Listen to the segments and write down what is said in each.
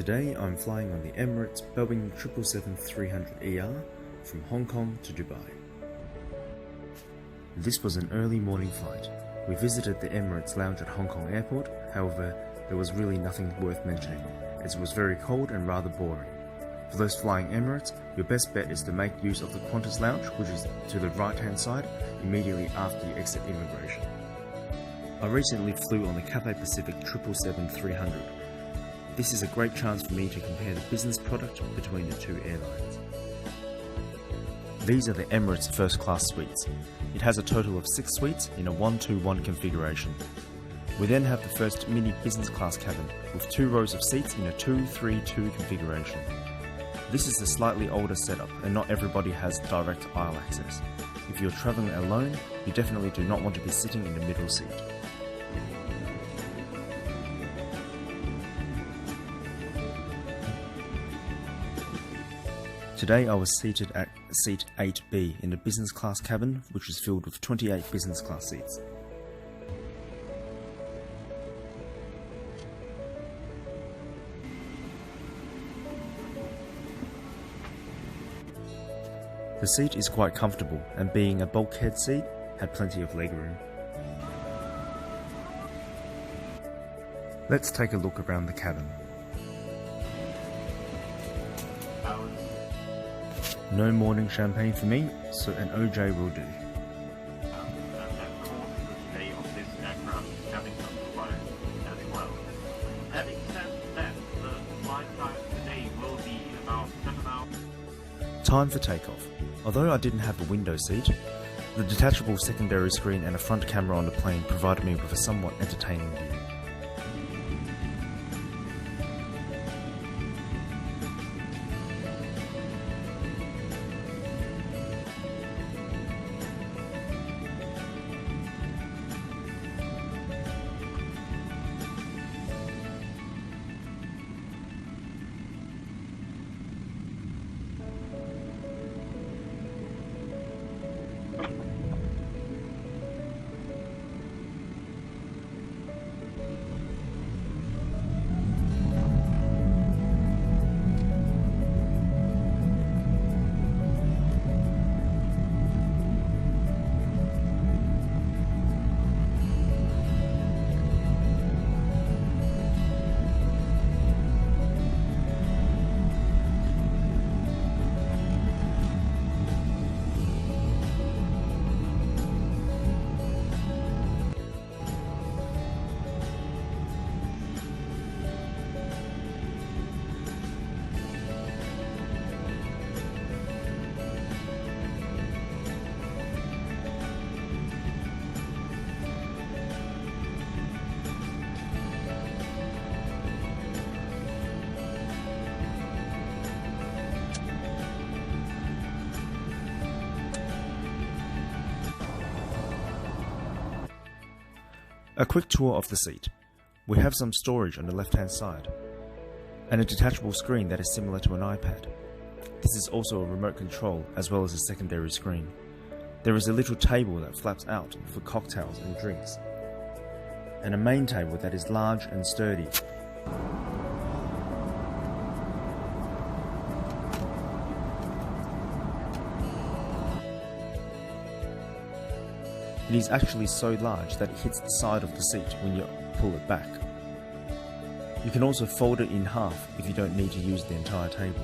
Today I'm flying on the Emirates Boeing 777-300ER from Hong Kong to Dubai. This was an early morning flight. We visited the Emirates lounge at Hong Kong Airport, however, there was really nothing worth mentioning, as it was very cold and rather boring. For those flying Emirates, your best bet is to make use of the Qantas lounge, which is to the right hand side, immediately after you exit immigration. I recently flew on the Cathay Pacific 777-300. This is a great chance for me to compare the business product between the two airlines. These are the Emirates first class suites. It has a total of 6 suites in a 1-2-1 configuration. We then have the first mini business class cabin with 2 rows of seats in a 2-3-2 configuration. This is a slightly older setup and not everybody has direct aisle access. If you're travelling alone, you definitely do not want to be sitting in the middle seat. Today I was seated at seat 8B in the business class cabin, which is filled with 28 business class seats. The seat is quite comfortable, and being a bulkhead seat, had plenty of legroom. Let's take a look around the cabin. No morning champagne for me, so an OJ will do. And of course the stay of this aircraft is having some fun as well. Having said that, the flight time today will be about 7 hours. Time for takeoff. Although I didn't have a window seat, the detachable secondary screen and a front camera on the plane provided me with a somewhat entertaining view. A quick tour of the seat. We have some storage on the left hand side, and a detachable screen that is similar to an iPad. This is also a remote control as well as a secondary screen. There is a little table that flaps out for cocktails and drinks, and a main table that is large and sturdy. It is actually so large that it hits the side of the seat when you pull it back. You can also fold it in half if you don't need to use the entire table.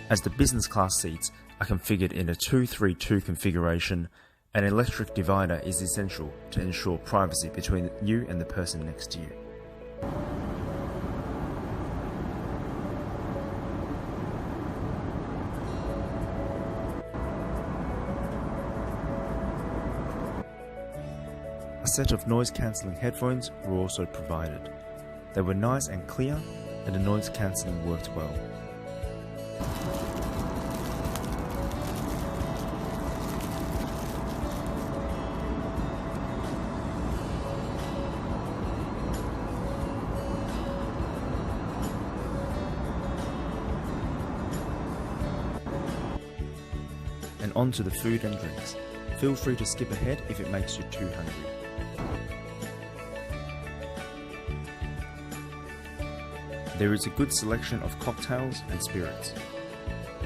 As the business class seats are configured in a 2-3-2 configuration, an electric divider is essential to ensure privacy between you and the person next to you. A set of noise-cancelling headphones were also provided. They were nice and clear, and the noise cancelling worked well. And on to the food and drinks. Feel free to skip ahead if it makes you too hungry. There is a good selection of cocktails and spirits,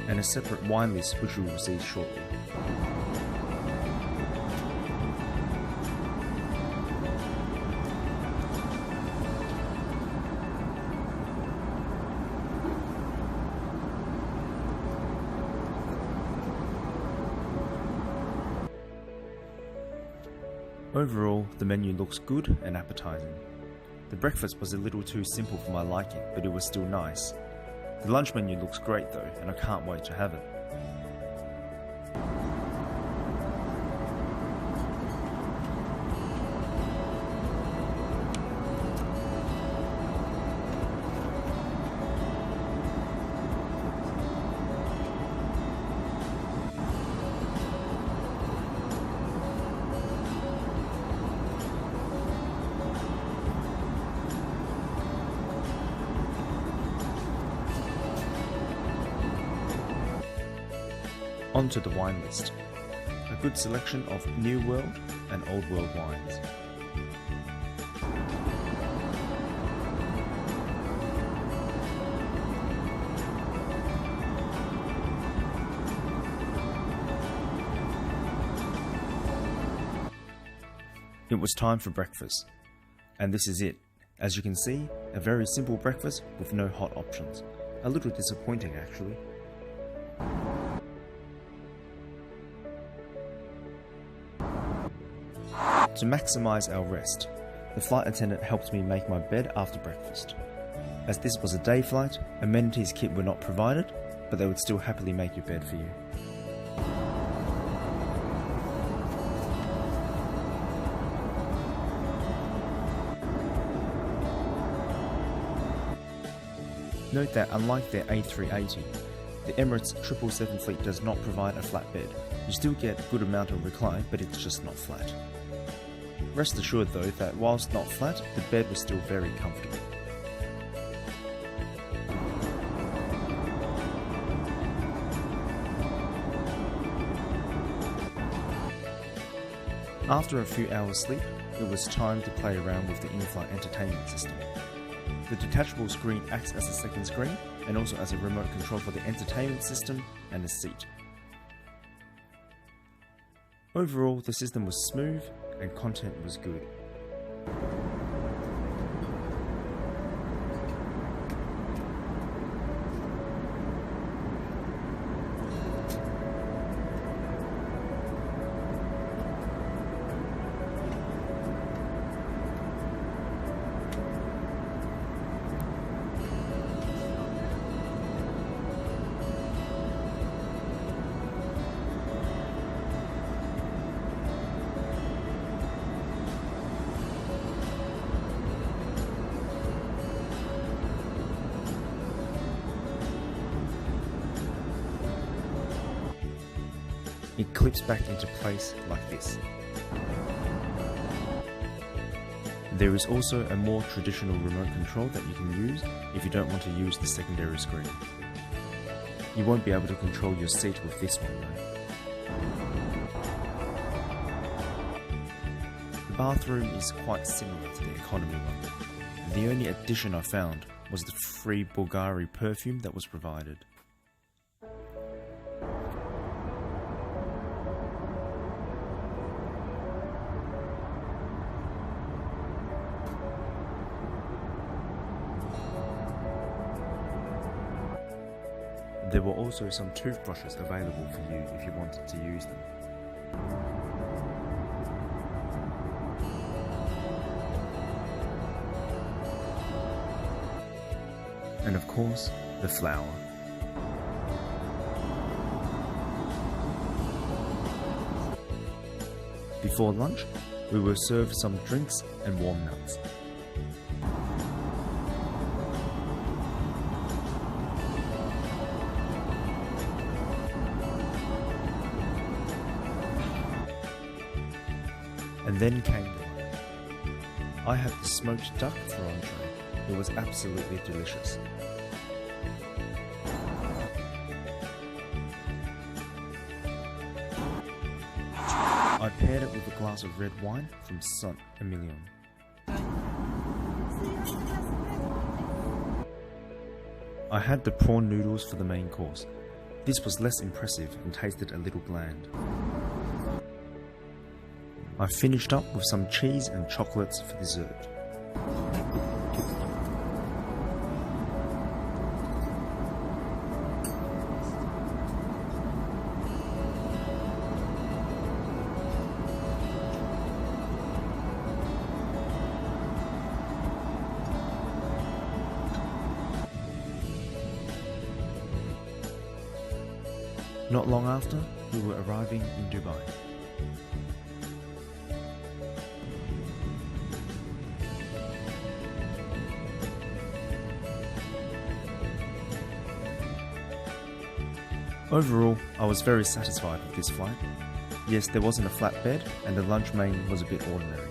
and a separate wine list which we will see shortly. Overall, the menu looks good and appetizing. The breakfast was a little too simple for my liking, but it was still nice. The lunch menu looks great though, and I can't wait to have it. On to the wine list. A good selection of New World and Old World wines. It was time for breakfast, and this is it. As you can see, a very simple breakfast with no hot options. A little disappointing actually. To maximise our rest, the flight attendant helped me make my bed after breakfast. As this was a day flight, amenities kit were not provided, but they would still happily make your bed for you. Note that unlike their A380, the Emirates 777 fleet does not provide a flat bed. You still get a good amount of recline, but it's just not flat. Rest assured though that whilst not flat, the bed was still very comfortable. After a few hours sleep, it was time to play around with the in-flight entertainment system. The detachable screen acts as a second screen and also as a remote control for the entertainment system and the seat. Overall, the system was smooth and content was good. It clips back into place like this. There is also a more traditional remote control that you can use if you don't want to use the secondary screen. You won't be able to control your seat with this one though. The bathroom is quite similar to the economy one. The only addition I found was the free Bulgari perfume that was provided. There were also some toothbrushes available for you if you wanted to use them. And of course, the flour. Before lunch, we were served some drinks and warm nuts. And then came the lunch. I had the smoked duck for entree. It was absolutely delicious. I paired it with a glass of red wine from Saint Emilion. I had the prawn noodles for the main course. This was less impressive and tasted a little bland. I finished up with some cheese and chocolates for dessert. Not long after, we were arriving in Dubai. Overall, I was very satisfied with this flight. Yes, there wasn't a flat bed and the lunch main was a bit ordinary.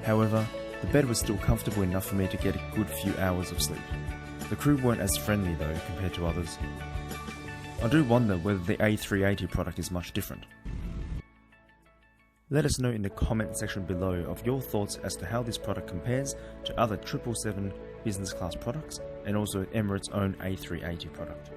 However, the bed was still comfortable enough for me to get a good few hours of sleep. The crew weren't as friendly though compared to others. I do wonder whether the A380 product is much different. Let us know in the comment section below of your thoughts as to how this product compares to other 777 business class products and also Emirates' own A380 product.